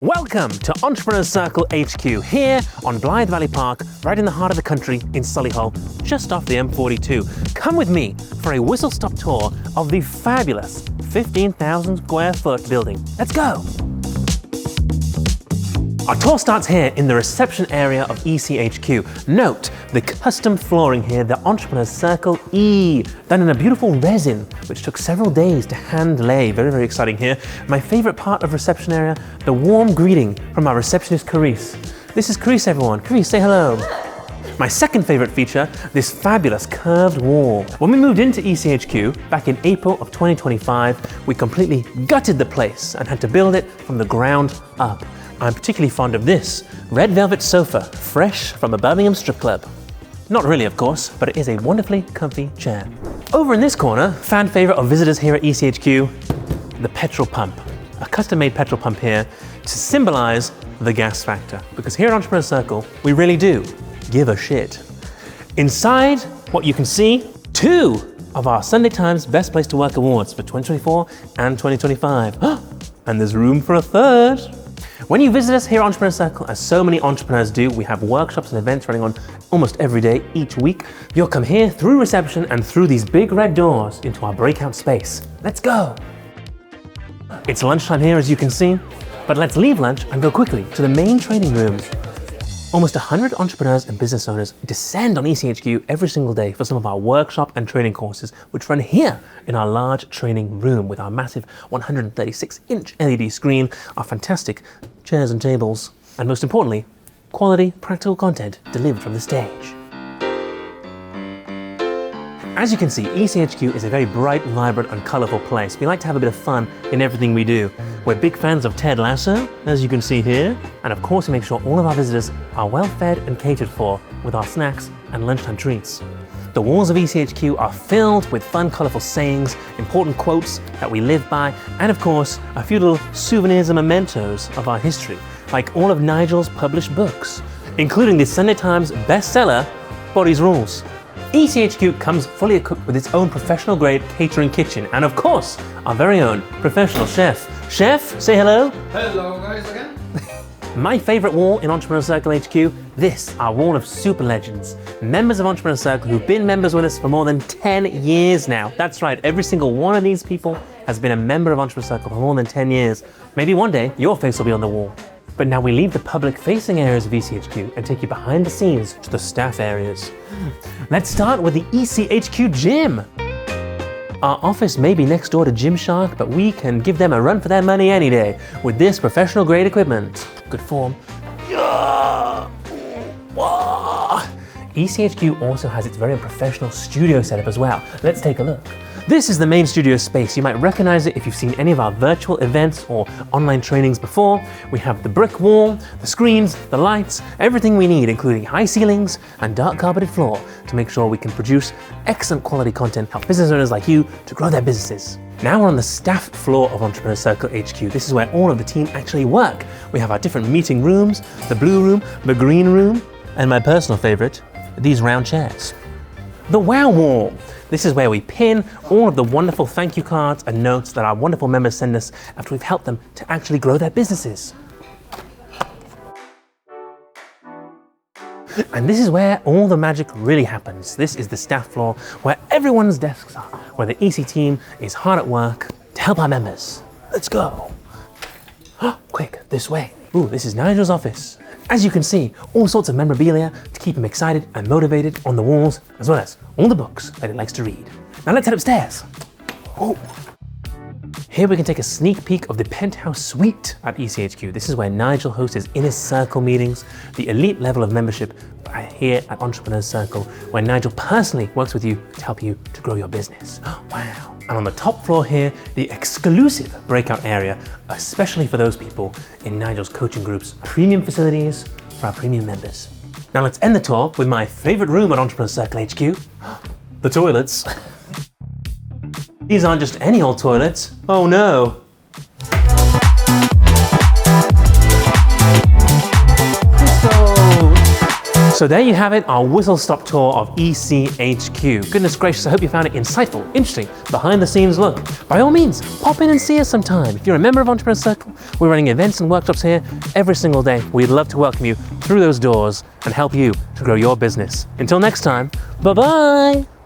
Welcome to Entrepreneur Circle HQ here on Blythe Valley Park, right in the heart of the country in Solihull, just off the M42. Come with me for a whistle-stop tour of the fabulous 15,000 square foot building. Let's go! Our tour starts here in the reception area of ECHQ. Note the custom flooring here, the Entrepreneur Circle E, done in a beautiful resin, which took several days to hand lay. Very, very exciting here. My favorite part of reception area, the warm greeting from our receptionist, Carice. This is Carice, everyone. Carice, say hello. My second favorite feature, this fabulous curved wall. When we moved into ECHQ back in April of 2025, we completely gutted the place and had to build it from the ground up. I'm particularly fond of this red velvet sofa, fresh from a Birmingham strip club. Not really, of course, but it is a wonderfully comfy chair. Over in this corner, fan favorite of visitors here at ECHQ, the petrol pump. A custom-made petrol pump here to symbolize the gas factor. Because here at Entrepreneur Circle, we really do give a shit. Inside, what you can see, 2 of our Sunday Times Best Place to Work awards for 2024 and 2025. And there's room for a third. When you visit us here at Entrepreneur Circle, as so many entrepreneurs do, we have workshops and events running on almost every day, each week. You'll come here through reception and through these big red doors into our breakout space. Let's go. It's lunchtime here, as you can see, but let's leave lunch and go quickly to the main training rooms. Almost 100 entrepreneurs and business owners descend on ECHQ every single day for some of our workshop and training courses, which run here in our large training room with our massive 136-inch LED screen, our fantastic chairs and tables, and most importantly, quality, practical content delivered from the stage. As you can see, ECHQ is a very bright, vibrant, and colourful place. We like to have a bit of fun in everything we do. We're big fans of Ted Lasso, as you can see here, and of course we make sure all of our visitors are well fed and catered for with our snacks and lunchtime treats. The walls of ECHQ are filled with fun, colourful sayings, important quotes that we live by, and of course, a few little souvenirs and mementos of our history, like all of Nigel's published books, including the Sunday Times bestseller, Body's Rules. ECHQ comes fully equipped with its own professional-grade catering kitchen, and of course, our very own professional chef. Chef, say hello. Hello guys again. My favorite wall in Entrepreneur Circle HQ, this, our wall of super legends. Members of Entrepreneur Circle who've been members with us for more than 10 years now. That's right, every single one of these people has been a member of Entrepreneur Circle for more than 10 years. Maybe one day, your face will be on the wall. But now we leave the public-facing areas of ECHQ and take you behind the scenes to the staff areas. Let's start with the ECHQ gym. Our office may be next door to Gymshark, but we can give them a run for their money any day with this professional-grade equipment. Good form. ECHQ also has its very professional studio setup as well. Let's take a look. This is the main studio space. You might recognize it if you've seen any of our virtual events or online trainings before. We have the brick wall, the screens, the lights, everything we need, including high ceilings and dark carpeted floor to make sure we can produce excellent quality content, help business owners like you to grow their businesses. Now we're on the staff floor of Entrepreneur Circle HQ. This is where all of the team actually work. We have our different meeting rooms, the blue room, the green room, and my personal favorite, these round chairs. The Wow Wall. This is where we pin all of the wonderful thank you cards and notes that our wonderful members send us after we've helped them to actually grow their businesses. And this is where all the magic really happens. This is the staff floor where everyone's desks are, where the EC team is hard at work to help our members. Let's go. Quick, this way. Ooh, this is Nigel's office. As you can see, all sorts of memorabilia to keep him excited and motivated on the walls, as well as all the books that he likes to read. Now let's head upstairs. Oh. Here we can take a sneak peek of the Penthouse suite at ECHQ. This is where Nigel hosts his inner circle meetings, the elite level of membership here at Entrepreneur Circle, where Nigel personally works with you to help you to grow your business. Wow. And on the top floor here, the exclusive breakout area, especially for those people in Nigel's coaching groups, premium facilities for our premium members. Now let's end the tour with my favorite room at Entrepreneur Circle HQ, the toilets. These aren't just any old toilets. Oh no. So there you have it, our whistle-stop tour of ECHQ. Goodness gracious, I hope you found it insightful, interesting, behind-the-scenes look. By all means, pop in and see us sometime. If you're a member of Entrepreneur Circle, we're running events and workshops here every single day. We'd love to welcome you through those doors and help you to grow your business. Until next time, bye-bye!